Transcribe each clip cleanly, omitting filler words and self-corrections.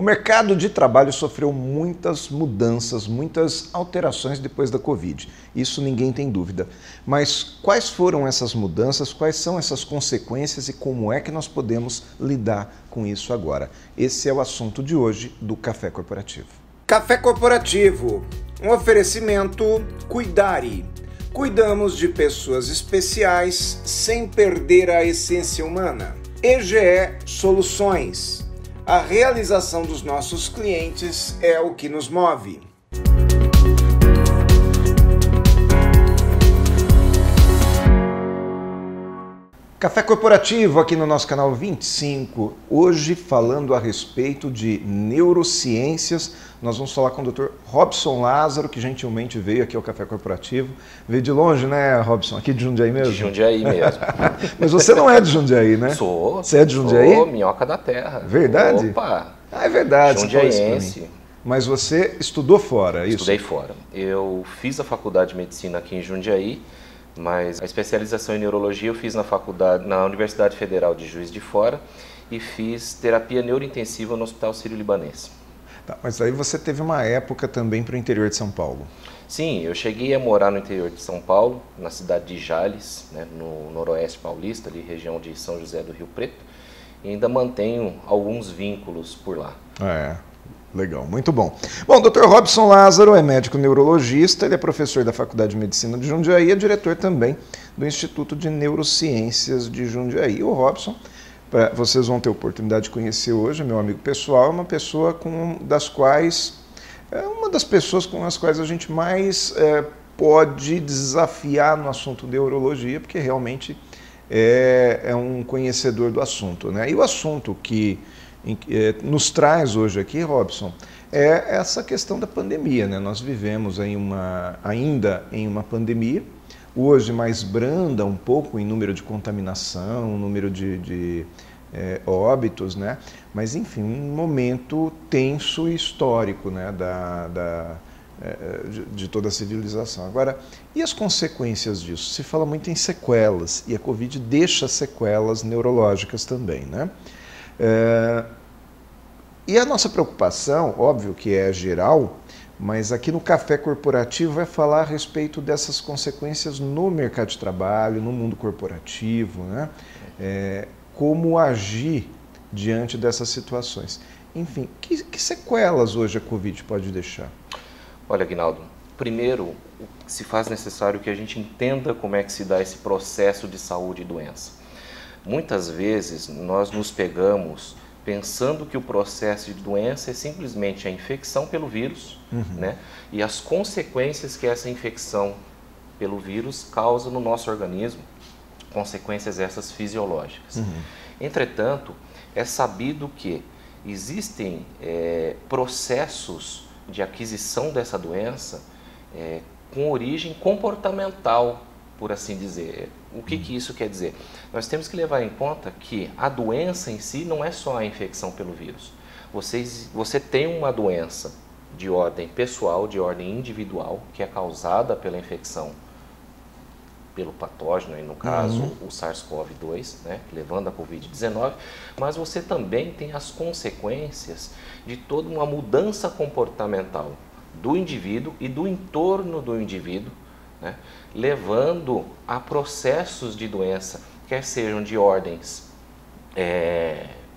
O mercado de trabalho sofreu muitas mudanças, muitas alterações depois da Covid. Isso ninguém tem dúvida. Mas quais foram essas mudanças, quais são essas consequências e como é que nós podemos lidar com isso agora? Esse é o assunto de hoje do Café Corporativo. Café Corporativo, um oferecimento Cuidare. Cuidamos de pessoas especiais sem perder a essência humana. EGE Soluções. A realização dos nossos clientes é o que nos move. Café Corporativo aqui no nosso canal 25, hoje falando a respeito de neurociências. Nós vamos falar com o Dr. Robson Lázaro, que gentilmente veio aqui ao Café Corporativo. Veio de longe, né, Robson? Aqui de Jundiaí mesmo? De Jundiaí mesmo. Mas você não é de Jundiaí, né? Sou. Você é de Jundiaí? Sou, minhoca da terra. Verdade? Opa! Ah, é verdade. Jundiaiense. Mas você estudou fora, é isso? Estudei fora. Eu fiz a faculdade de medicina aqui em Jundiaí, mas a especialização em neurologia eu fiz na Universidade Federal de Juiz de Fora e fiz terapia neurointensiva no Hospital Sírio-Libanês. Tá, mas aí você teve uma época também para o interior de São Paulo. Sim, eu cheguei a morar no interior de São Paulo, na cidade de Jales, né, no noroeste paulista, ali região de São José do Rio Preto, e ainda mantenho alguns vínculos por lá. Legal, muito bom. Bom, o Dr. Robson Lázaro é médico neurologista, ele é professor da Faculdade de Medicina de Jundiaí e é diretor também do Instituto de Neurociências de Jundiaí. O Robson, vocês vão ter oportunidade de conhecer hoje, meu amigo pessoal, é uma pessoa uma das pessoas com as quais a gente mais pode desafiar no assunto neurologia, porque realmente é um conhecedor do assunto, né? E o assunto que nos traz hoje aqui, Robson, é essa questão da pandemia, né? Nós vivemos aí ainda em uma pandemia, hoje mais branda um pouco em número de contaminação, número de óbitos, né? Mas enfim, um momento tenso e histórico, né? De toda a civilização. Agora, e as consequências disso? Se fala muito em sequelas, e a Covid deixa sequelas neurológicas também, né? E a nossa preocupação, óbvio que é geral, mas aqui no Café Corporativo vai falar a respeito dessas consequências no mercado de trabalho, no mundo corporativo, né? Como agir diante dessas situações. Enfim, que sequelas hoje a Covid pode deixar? Olha, Aguinaldo, primeiro se faz necessário que a gente entenda como é que se dá esse processo de saúde e doença. Muitas vezes nós nos pegamos pensando que o processo de doença é simplesmente a infecção pelo vírus, né? E as consequências que essa infecção pelo vírus causa no nosso organismo, consequências essas fisiológicas. Entretanto, é sabido que existem processos de aquisição dessa doença com origem comportamental, por assim dizer. O que isso quer dizer? Nós temos que levar em conta que a doença em si não é só a infecção pelo vírus. Você tem uma doença de ordem pessoal, de ordem individual, que é causada pela infecção pelo patógeno, aí no caso o SARS-CoV-2, né, levando a Covid-19, mas você também tem as consequências de toda uma mudança comportamental do indivíduo e do entorno do indivíduo, né, levando a processos de doença, quer sejam de ordens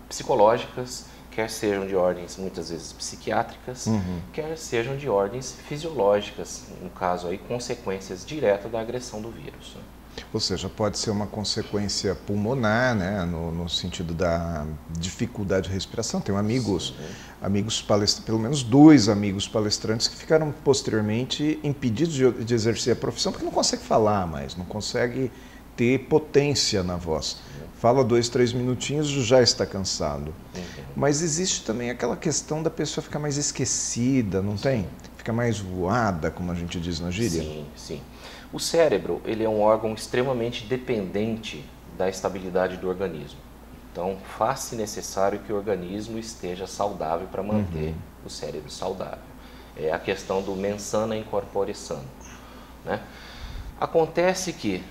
psicológicas, quer sejam de ordens muitas vezes psiquiátricas, quer sejam de ordens fisiológicas, no caso aí consequências diretas da agressão do vírus. Ou seja, pode ser uma consequência pulmonar, né, no sentido da dificuldade de respiração. Tenho amigos palestrantes, pelo menos 2 amigos palestrantes que ficaram posteriormente impedidos de exercer a profissão porque não consegue falar mais, não consegue ter potência na voz. Fala 2, 3 minutinhos e já está cansado. Mas existe também aquela questão da pessoa ficar mais esquecida, não tem? Fica mais voada, como a gente diz na gíria? Sim, sim. O cérebro, ele é um órgão extremamente dependente da estabilidade do organismo. Então, faz-se necessário que o organismo esteja saudável para manter o cérebro saudável. É a questão do mens sana in corpore sano, né? Acontece que,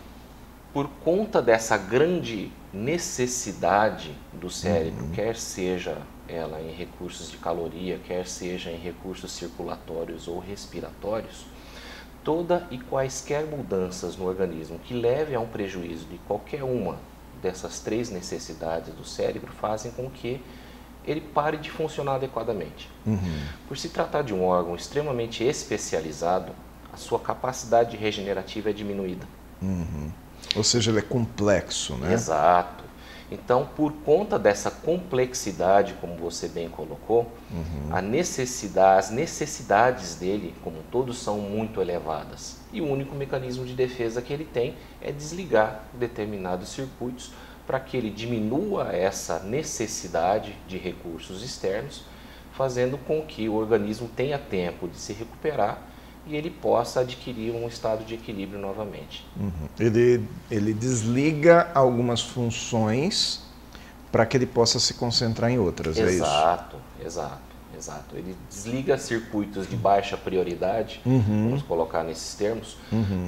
por conta dessa grande necessidade do cérebro, quer seja ela em recursos de caloria, quer seja em recursos circulatórios ou respiratórios, toda e quaisquer mudanças no organismo que levem a um prejuízo de qualquer uma dessas 3 necessidades do cérebro fazem com que ele pare de funcionar adequadamente. Por se tratar de um órgão extremamente especializado, a sua capacidade regenerativa é diminuída. Ou seja, ele é complexo, né? Exato. Então, por conta dessa complexidade, como você bem colocou, as necessidades dele, como todos, são muito elevadas. E o único mecanismo de defesa que ele tem é desligar determinados circuitos para que ele diminua essa necessidade de recursos externos, fazendo com que o organismo tenha tempo de se recuperar e ele possa adquirir um estado de equilíbrio novamente. Ele desliga algumas funções para que ele possa se concentrar em outras, é isso? Exato. Ele desliga circuitos de baixa prioridade, vamos colocar nesses termos,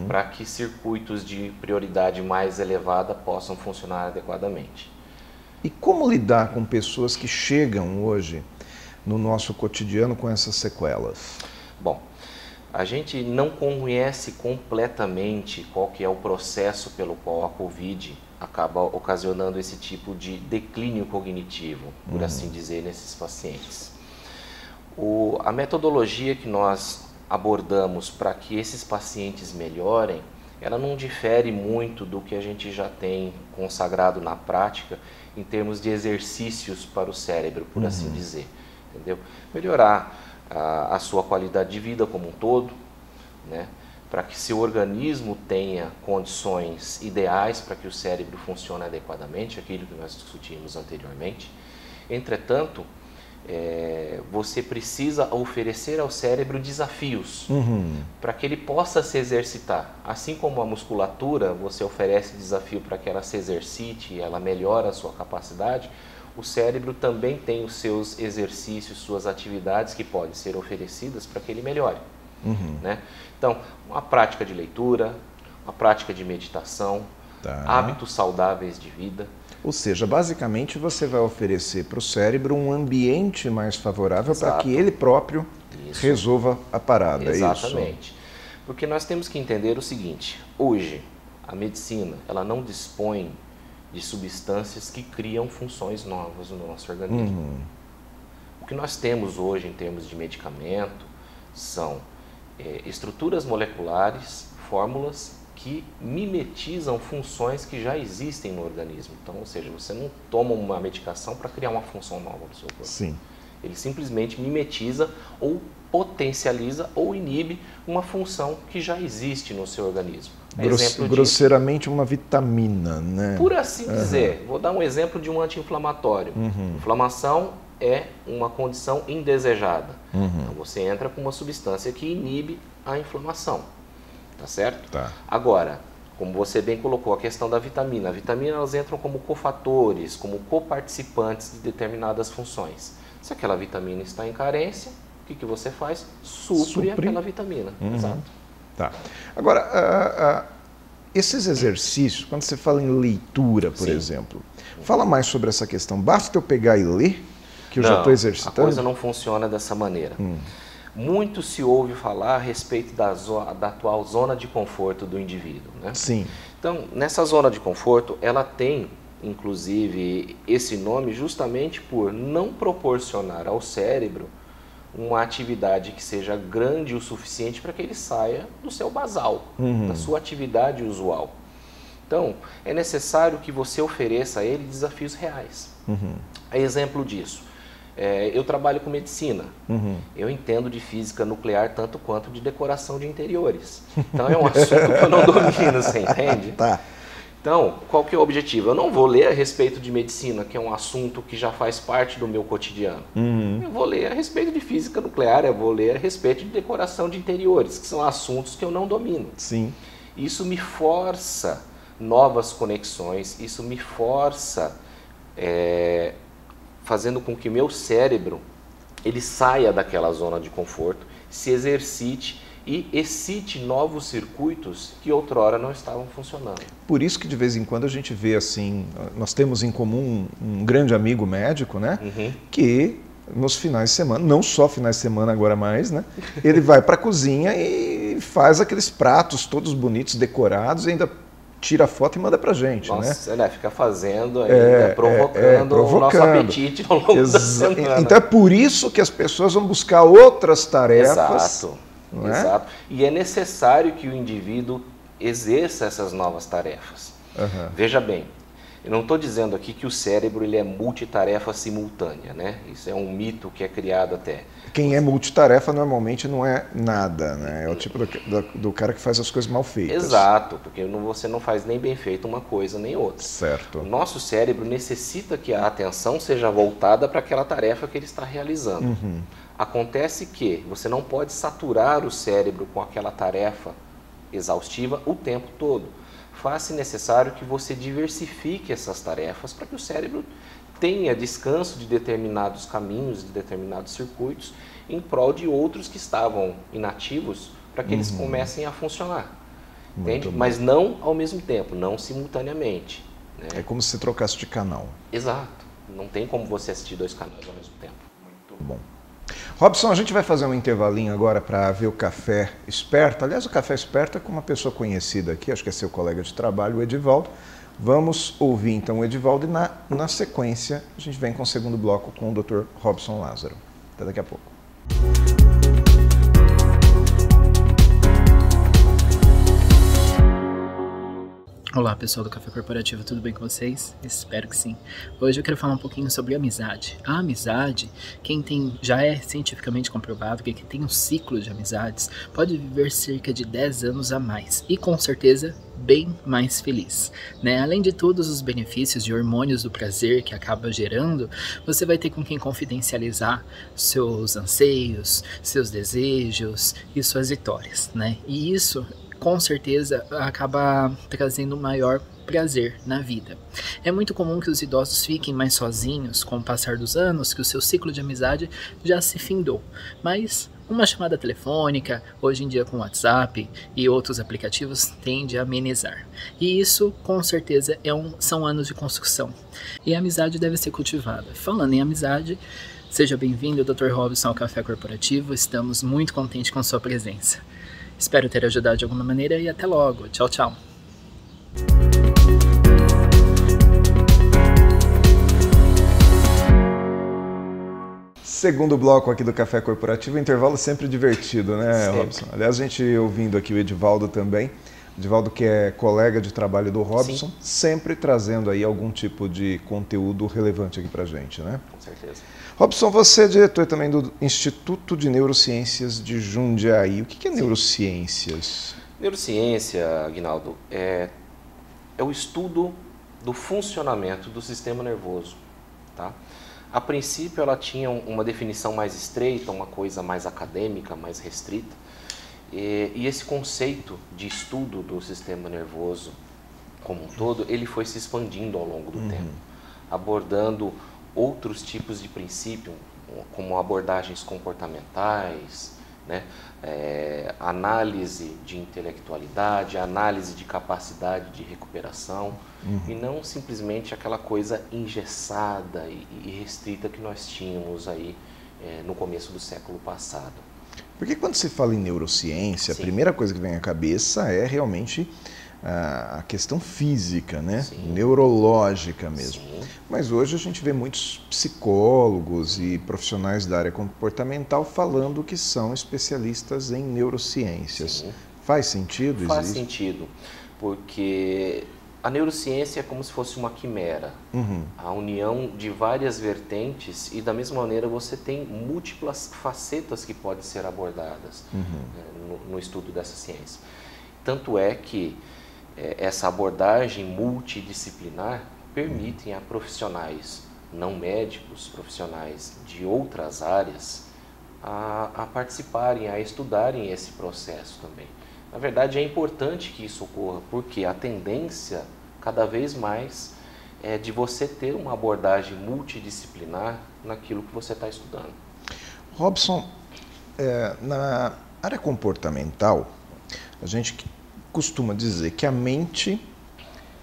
para que circuitos de prioridade mais elevada possam funcionar adequadamente. E como lidar com pessoas que chegam hoje no nosso cotidiano com essas sequelas? Bom, a gente não conhece completamente qual que é o processo pelo qual a COVID acaba ocasionando esse tipo de declínio cognitivo, por assim dizer, nesses pacientes. A metodologia que nós abordamos para que esses pacientes melhorem, ela não difere muito do que a gente já tem consagrado na prática em termos de exercícios para o cérebro, por assim dizer, entendeu? Melhorar a sua qualidade de vida como um todo, né? Para que seu organismo tenha condições ideais para que o cérebro funcione adequadamente, aquilo que nós discutimos anteriormente. Entretanto, você precisa oferecer ao cérebro desafios para que ele possa se exercitar. Assim como a musculatura, você oferece desafio para que ela se exercite e ela melhora a sua capacidade, o cérebro também tem os seus exercícios, suas atividades que podem ser oferecidas para que ele melhore. Né? Então, uma prática de leitura, uma prática de meditação, hábitos saudáveis de vida. Ou seja, basicamente você vai oferecer para o cérebro um ambiente mais favorável para que ele próprio resolva a parada. Exatamente. É isso? Porque nós temos que entender o seguinte: hoje a medicina ela não dispõe de substâncias que criam funções novas no nosso organismo. O que nós temos hoje em termos de medicamento são estruturas moleculares, fórmulas que mimetizam funções que já existem no organismo. Então, ou seja, você não toma uma medicação para criar uma função nova no seu corpo. Sim. Ele simplesmente mimetiza ou potencializa ou inibe uma função que já existe no seu organismo. Grosseiramente uma vitamina, né? Por assim dizer. Vou dar um exemplo de um anti-inflamatório. Inflamação é uma condição indesejada. Então você entra com uma substância que inibe a inflamação. Tá certo? Tá. Agora, como você bem colocou, a questão da vitamina. A vitamina, elas entram como cofatores, como coparticipantes de determinadas funções. Se aquela vitamina está em carência, o que você faz? Supre aquela vitamina. Exato. Tá. Agora, esses exercícios, quando você fala em leitura, por exemplo, fala mais sobre essa questão. Basta eu pegar e ler, que eu já estou exercitando? A coisa não funciona dessa maneira. Muito se ouve falar a respeito da atual zona de conforto do indivíduo, né? Sim. Então, nessa zona de conforto, ela tem, inclusive, esse nome justamente por não proporcionar ao cérebro uma atividade que seja grande o suficiente para que ele saia do seu basal, da sua atividade usual. Então, é necessário que você ofereça a ele desafios reais. É exemplo disso. Eu trabalho com medicina, eu entendo de física nuclear tanto quanto de decoração de interiores. Então é um assunto que eu não domino, você entende? Tá. Então, qual que é o objetivo? Eu não vou ler a respeito de medicina, que é um assunto que já faz parte do meu cotidiano. Eu vou ler a respeito de física nuclear, eu vou ler a respeito de decoração de interiores, que são assuntos que eu não domino. Sim. Isso me força novas conexões, isso me força fazendo com que meu cérebro ele saia daquela zona de conforto, se exercite e excite novos circuitos que outrora não estavam funcionando. Por isso que de vez em quando a gente vê assim, nós temos em comum um grande amigo médico, né? Que nos finais de semana, não só finais de semana agora mais, né? Ele vai para a cozinha e faz aqueles pratos todos bonitos, decorados, e ainda tira foto e manda pra gente. Nossa, né? Fica fazendo ainda, provocando o nosso apetite ao longo da semana. Então é por isso que as pessoas vão buscar outras tarefas. Exato, exato. E é necessário que o indivíduo exerça essas novas tarefas. Veja bem, eu não estou dizendo aqui que o cérebro ele é multitarefa simultânea, né? Isso é um mito que é criado até. Quem é multitarefa normalmente não é nada, né? É o tipo do cara que faz as coisas mal feitas. Exato, porque você não faz nem bem feito uma coisa nem outra. Certo. O nosso cérebro necessita que a atenção seja voltada para aquela tarefa que ele está realizando. Acontece que você não pode saturar o cérebro com aquela tarefa exaustiva o tempo todo. Faz-se necessário que você diversifique essas tarefas para que o cérebro tenha descanso de determinados caminhos, de determinados circuitos, em prol de outros que estavam inativos, para que eles comecem a funcionar. Entende? Mas não ao mesmo tempo, não simultaneamente. Né? É como se você trocasse de canal. Exato. Não tem como você assistir dois canais ao mesmo tempo. Muito bom. Robson, a gente vai fazer um intervalinho agora para ver o Café Esperto. Aliás, o Café Esperto é com uma pessoa conhecida aqui, acho que é seu colega de trabalho, o Edivaldo. Vamos ouvir então o Edivaldo e na sequência a gente vem com o segundo bloco com o Dr. Robson Lázaro. Até daqui a pouco. Olá pessoal do Café Corporativo, tudo bem com vocês? Espero que sim. Hoje eu quero falar um pouquinho sobre amizade. A amizade, já é cientificamente comprovado que quem tem um ciclo de amizades pode viver cerca de 10 anos a mais e com certeza bem mais feliz, né? Além de todos os benefícios de hormônios do prazer que acaba gerando, você vai ter com quem confidencializar seus anseios, seus desejos e suas vitórias, né? E isso com certeza acaba trazendo maior prazer na vida. É muito comum que os idosos fiquem mais sozinhos com o passar dos anos, que o seu ciclo de amizade já se findou, mas uma chamada telefônica, hoje em dia com WhatsApp e outros aplicativos, tende a amenizar. E isso, com certeza, são anos de construção. E a amizade deve ser cultivada. Falando em amizade, seja bem-vindo, Dr. Robson, ao Café Corporativo. Estamos muito contentes com sua presença. Espero ter ajudado de alguma maneira e até logo. Tchau, tchau. Segundo bloco aqui do Café Corporativo, intervalo sempre divertido, né, sempre. Robson? Aliás, a gente ouvindo aqui o Edivaldo também, Edivaldo que é colega de trabalho do Robson, sim, sempre trazendo aí algum tipo de conteúdo relevante aqui pra gente, né? Com certeza. Robson, você é diretor também do Instituto de Neurociências de Jundiaí. O que é neurociências? Neurociência, Aguinaldo, é o estudo do funcionamento do sistema nervoso, tá? A princípio ela tinha uma definição mais estreita, uma coisa mais acadêmica, mais restrita, e esse conceito de estudo do sistema nervoso como um todo, ele foi se expandindo ao longo do tempo, abordando outros tipos de princípio, como abordagens comportamentais, né? Análise de intelectualidade, análise de capacidade de recuperação, e não simplesmente aquela coisa engessada e restrita que nós tínhamos aí no começo do século passado. Porque quando se fala em neurociência, sim, a primeira coisa que vem à cabeça é realmente a questão física, né? Sim. Neurológica mesmo. Sim. Mas hoje a gente vê muitos psicólogos e profissionais da área comportamental falando que são especialistas em neurociências. Sim. Faz sentido? Faz sentido, porque a neurociência é como se fosse uma quimera, a união de várias vertentes, e da mesma maneira você tem múltiplas facetas que podem ser abordadas no estudo dessa ciência. Tanto é que essa abordagem multidisciplinar permite a profissionais não médicos, profissionais de outras áreas, a participarem, a estudarem esse processo também. Na verdade, é importante que isso ocorra, porque a tendência, cada vez mais, é de você ter uma abordagem multidisciplinar naquilo que você está estudando. Robson, área comportamental, a gente costuma dizer que a mente,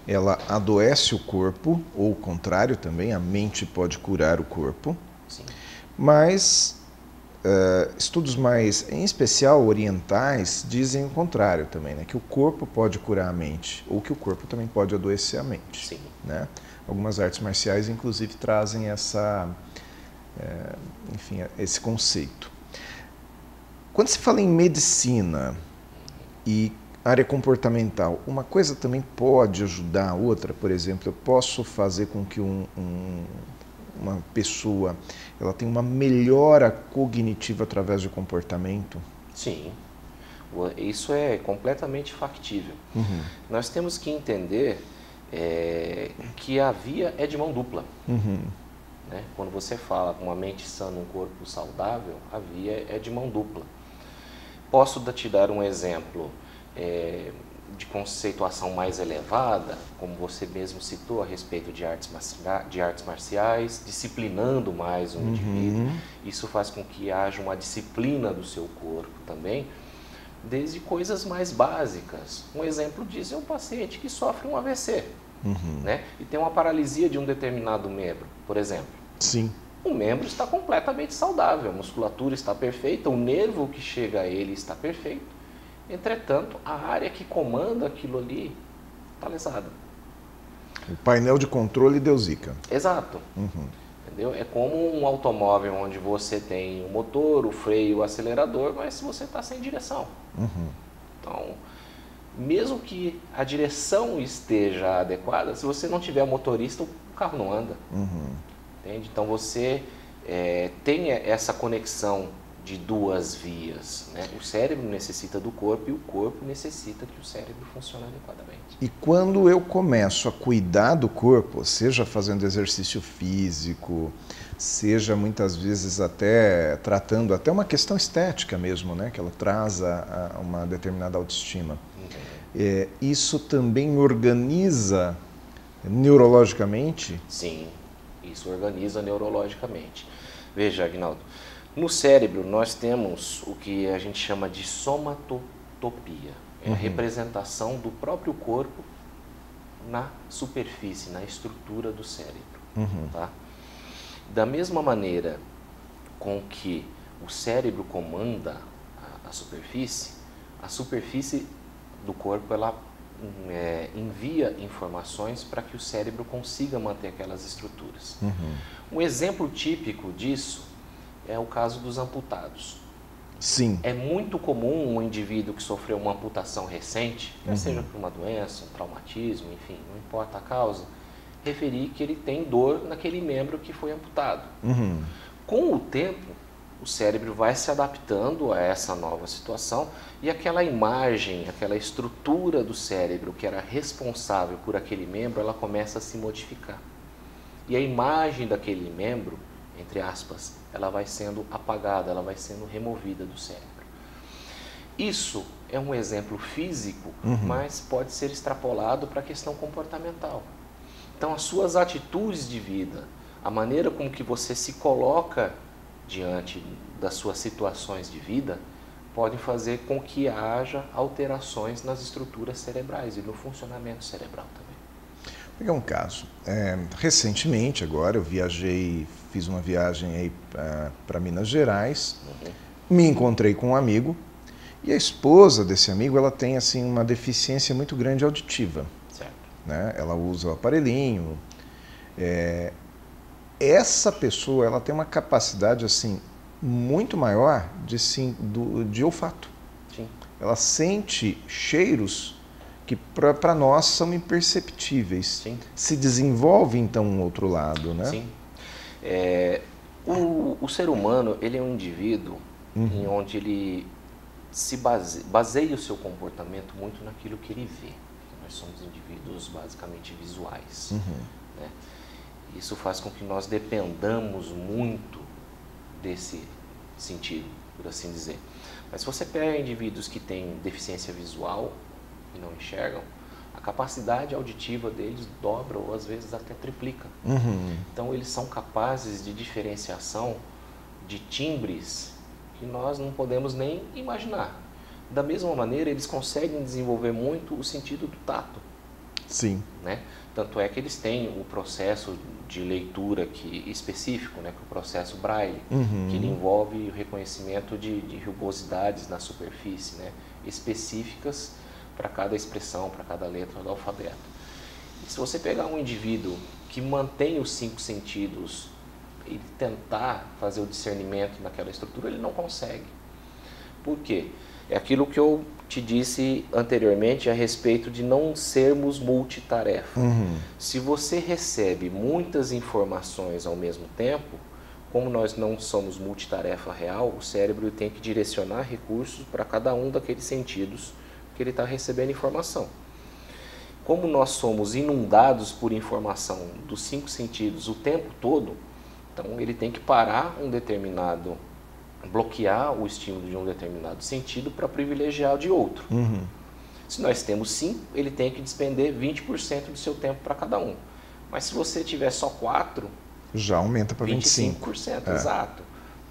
ela adoece o corpo, ou o contrário também, a mente pode curar o corpo. Sim. Mas estudos mais, em especial orientais, dizem o contrário também, né? Que o corpo pode curar a mente, ou que o corpo também pode adoecer a mente. Sim. Né? Algumas artes marciais, inclusive, trazem esse conceito. Quando se fala em medicina e área comportamental, uma coisa também pode ajudar a outra. Por exemplo, eu posso fazer com que uma pessoa ela tenha uma melhora cognitiva através de comportamento? Sim, isso é completamente factível. Nós temos que entender que a via é de mão dupla. Né? Quando você fala com uma mente sã num corpo saudável, a via é de mão dupla. Posso te dar um exemplo de conceituação mais elevada, como você mesmo citou a respeito de artes marciais, disciplinando mais um indivíduo. Isso faz com que haja uma disciplina do seu corpo também, desde coisas mais básicas. Um exemplo disso é um paciente que sofre um AVC, né? E tem uma paralisia de um determinado membro, por exemplo. Sim. O membro está completamente saudável, a musculatura está perfeita, o nervo que chega a ele está perfeito. Entretanto, a área que comanda aquilo ali está lesada. O painel de controle deu zica. Exato. Entendeu? É como um automóvel onde você tem o motor, o freio, o acelerador, mas você está sem direção. Então, mesmo que a direção esteja adequada, se você não tiver motorista, o carro não anda. Entende? Então, você tem essa conexão de duas vias, né? O cérebro necessita do corpo e o corpo necessita que o cérebro funcione adequadamente. E quando eu começo a cuidar do corpo, seja fazendo exercício físico, seja muitas vezes até tratando até uma questão estética mesmo, né? Que ela traz a uma determinada autoestima. Isso também organiza neurologicamente? Sim, isso organiza neurologicamente. Veja, Aguinaldo, no cérebro nós temos o que a gente chama de somatotopia. É a representação do próprio corpo na superfície, na estrutura do cérebro. Tá? Da mesma maneira com que o cérebro comanda a superfície do corpo ela envia informações para que o cérebro consiga manter aquelas estruturas. Um exemplo típico disso é o caso dos amputados. Sim. É muito comum um indivíduo que sofreu uma amputação recente, quer seja por uma doença, um traumatismo, enfim, não importa a causa, referir que ele tem dor naquele membro que foi amputado. Com o tempo, o cérebro vai se adaptando a essa nova situação e aquela imagem, aquela estrutura do cérebro que era responsável por aquele membro, ela começa a se modificar. E a imagem daquele membro, entre aspas, ela vai sendo apagada, ela vai sendo removida do cérebro. Isso é um exemplo físico, mas pode ser extrapolado para a questão comportamental. Então, as suas atitudes de vida, a maneira como que você se coloca diante das suas situações de vida, podem fazer com que haja alterações nas estruturas cerebrais e no funcionamento cerebral também. Vou pegar um caso. Recentemente, agora, eu fiz uma viagem aí para Minas Gerais, me encontrei com um amigo, e a esposa desse amigo, ela tem assim uma deficiência muito grande auditiva. Certo. Né? Ela usa o aparelhinho. Essa pessoa, ela tem uma capacidade assim muito maior de olfato. Sim. Ela sente cheiros que para nós são imperceptíveis. Sim. Se desenvolve então um outro lado, né? Sim. O ser humano, ele é um indivíduo em onde ele se baseia o seu comportamento muito naquilo que ele vê. Nós somos indivíduos basicamente visuais. Né? Isso faz com que nós dependamos muito desse sentido, por assim dizer. Mas se você pega indivíduos que têm deficiência visual e não enxergam, a capacidade auditiva deles dobra ou às vezes até triplica. Então eles são capazes de diferenciação de timbres que nós não podemos nem imaginar. Da mesma maneira, eles conseguem desenvolver muito o sentido do tato. Sim. Né? Tanto é que eles têm o processo de leitura específico, né, que é o processo Braille, que ele envolve o reconhecimento de rugosidades na superfície, né, específicas para cada expressão, para cada letra do alfabeto. E se você pegar um indivíduo que mantém os 5 sentidos e tentar fazer o discernimento naquela estrutura, ele não consegue. Por quê? É aquilo que eu te disse anteriormente a respeito de não sermos multitarefa. Se você recebe muitas informações ao mesmo tempo, como nós não somos multitarefa real, o cérebro tem que direcionar recursos para cada um daqueles sentidos que ele está recebendo informação. Como nós somos inundados por informação dos 5 sentidos o tempo todo, então ele tem que parar bloquear o estímulo de um determinado sentido para privilegiar o de outro. Se nós temos 5, ele tem que despender 20% do seu tempo para cada um. Mas se você tiver só 4, já aumenta para 25%, exato.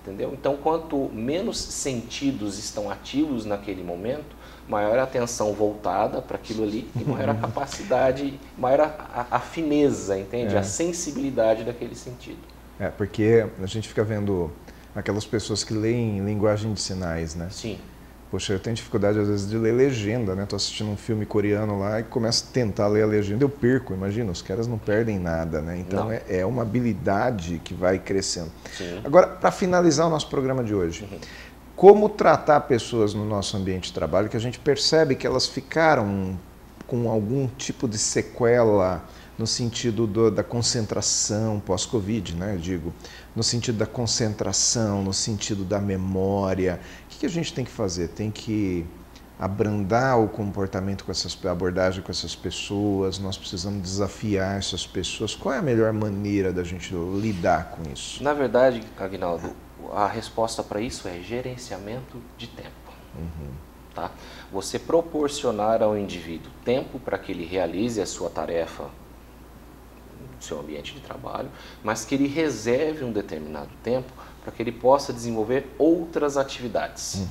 Entendeu? Então, quanto menos sentidos estão ativos naquele momento, maior a atenção voltada para aquilo ali e maior a capacidade, maior a fineza, entende? A sensibilidade daquele sentido. Porque a gente fica vendo aquelas pessoas que leem linguagem de sinais, né? Sim. Poxa, eu tenho dificuldade às vezes de ler legenda, né? Tô assistindo um filme coreano lá e começo a tentar ler a legenda, eu perco, imagina, os caras não perdem nada, né? Então é uma habilidade que vai crescendo. Sim. Agora, para finalizar o nosso programa de hoje, como tratar pessoas no nosso ambiente de trabalho que a gente percebe que elas ficaram com algum tipo de sequela no sentido da concentração pós-Covid, né? Eu digo, no sentido da concentração, no sentido da memória. O que a gente tem que fazer? Tem que abrandar o comportamento com a abordagem com essas pessoas, nós precisamos desafiar essas pessoas. Qual é a melhor maneira da gente lidar com isso? Na verdade, Aguinaldo, a resposta para isso é gerenciamento de tempo. Tá? Você proporcionar ao indivíduo tempo para que ele realize a sua tarefa no seu ambiente de trabalho, mas que ele reserve um determinado tempo para que ele possa desenvolver outras atividades.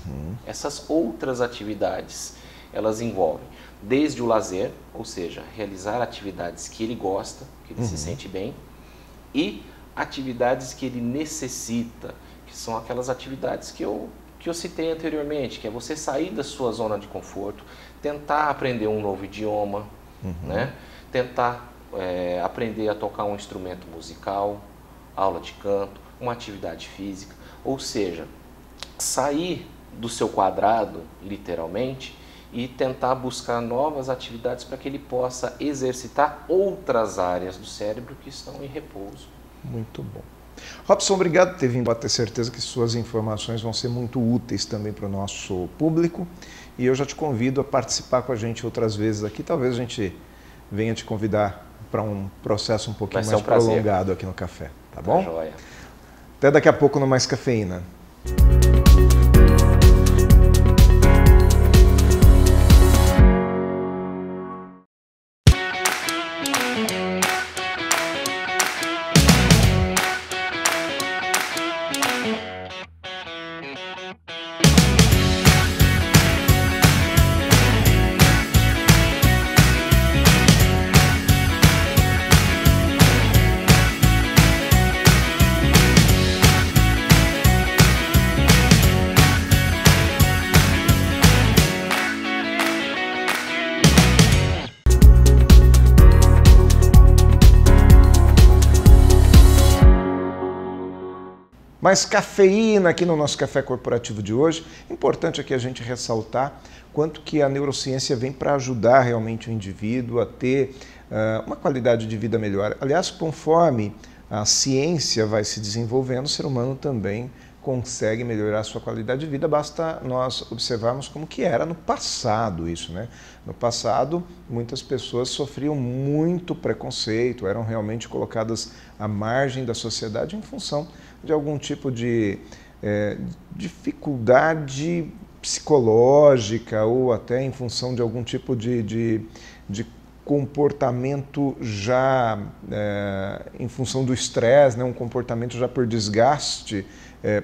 Essas outras atividades, elas envolvem desde o lazer, ou seja, realizar atividades que ele gosta, que ele se sente bem, e atividades que ele necessita, que são aquelas atividades que eu citei anteriormente, que é você sair da sua zona de conforto, tentar aprender um novo idioma, né? Tentar aprender a tocar um instrumento musical, aula de canto, uma atividade física, ou seja, sair do seu quadrado, literalmente, e tentar buscar novas atividades para que ele possa exercitar outras áreas do cérebro que estão em repouso. Muito bom. Robson, obrigado por ter vindo. Pode ter certeza que suas informações vão ser muito úteis também para o nosso público. E eu já te convido a participar com a gente outras vezes aqui. Talvez a gente venha te convidar para um processo um pouquinho mais prolongado aqui no café. Tá bom? Tá joia. Até daqui a pouco no Mais Cafeína. Mais cafeína aqui no nosso café corporativo de hoje. Importante aqui a gente ressaltar quanto que a neurociência vem para ajudar realmente o indivíduo a ter uma qualidade de vida melhor. Aliás, conforme a ciência vai se desenvolvendo, o ser humano também consegue melhorar a sua qualidade de vida, basta nós observarmos como que era no passado isso, né? No passado, muitas pessoas sofriam muito preconceito, eram realmente colocadas à margem da sociedade em função de algum tipo de dificuldade psicológica ou até em função de algum tipo de comportamento já em função do estresse, né? Um comportamento já por desgaste,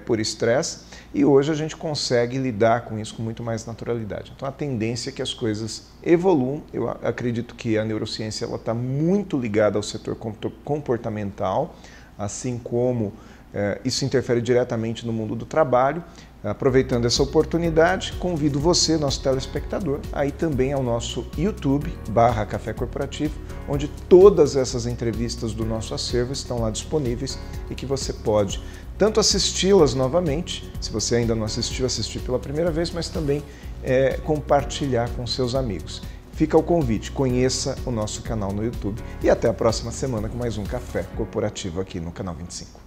por estresse, e hoje a gente consegue lidar com isso com muito mais naturalidade. Então a tendência é que as coisas evoluam. Eu acredito que a neurociência está muito ligada ao setor comportamental, assim como isso interfere diretamente no mundo do trabalho. Aproveitando essa oportunidade, convido você, nosso telespectador, aí também ao nosso YouTube/Café Corporativo, onde todas essas entrevistas do nosso acervo estão lá disponíveis e que você pode tanto assisti-las novamente, se você ainda não assistiu, assistir pela primeira vez, mas também compartilhar com seus amigos. Fica o convite, conheça o nosso canal no YouTube e até a próxima semana com mais um Café Corporativo aqui no Canal 25.